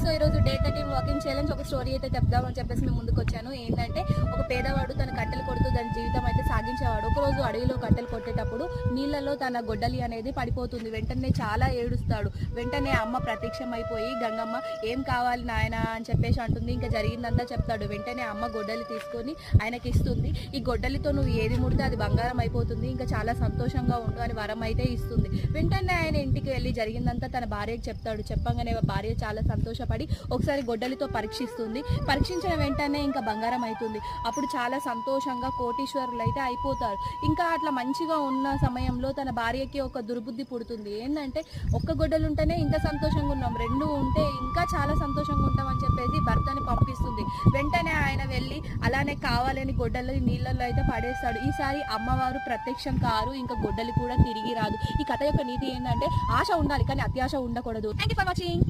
So ఈరోజు day 13 walking challenge ఒక story అయితే చెప్దామని చెప్పేసి మేము ముందుకు వచ్చాను. ఏంటంటే ఒక పేదవాడు తన కట్టెలు కొడుతూ దాని జీవితం అయితే సాగించేవాడు. ఒకరోజు అడవిలో కట్టెలు కొట్టేటప్పుడు నీళ్ళలో తన గొడ్డలి అనేది పడిపోతుంది. వెంటనే చాలా ఏడుస్తాడు. వెంటనే అమ్మ ప్రత్యక్షం అయిపోయి గంగమ్మ ఏం కావాలి నాయన అని చెప్పేసి అంటుంది. ఇంకా జరిగిందంతా చెప్తాడు. వెంటనే అమ్మ గొడ్డలి తీసుకొని ఆయనకి ఇస్తుంది. ఈ గొడ్డలితో నువ్వు ఏది ముడితే అది బంగారం అయిపోతుంది, ఇంకా చాలా సంతోషంగా ఉండు అని వరం అయితే ఇస్తుంది. వెంటనే ఆయన ఇంటికి వెళ్ళి జరిగిందంతా తన భార్యకి చెప్తాడు. చెప్పగానే భార్య చాలా సంతోషపడి ఒకసారి గొడ్డలితో పరీక్షిస్తుంది. పరీక్షించిన వెంటనే ఇంకా బంగారం అవుతుంది. అప్పుడు చాలా సంతోషంగా కోటీశ్వరులు అయితే అయిపోతారు. ఇంకా అట్లా మంచిగా ఉన్న సమయంలో తన భార్యకి ఒక దుర్బుద్ధి పుడుతుంది. ఏంటంటే ఒక్క గొడ్డలు ఉంటేనే ఇంత సంతోషంగా ఉన్నాం, రెండు ఉంటే ఇంకా చాలా సంతోషంగా ఉంటాం అని చెప్పేసి భర్తని పంపిస్తుంది. వెంటనే ఆయన వెళ్ళి అలానే కావాలని గొడ్డలి నీళ్ళల్లో అయితే పడేస్తాడు. ఈసారి అమ్మవారు ప్రత్యక్షం కారు, ఇంకా గొడ్డలి కూడా తిరిగి రాదు. ఈ కథ యొక్క నీతి ఏంటంటే ఆశ ఉండాలి కానీ అత్యాశ ఉండకూడదు. Thank you for watching.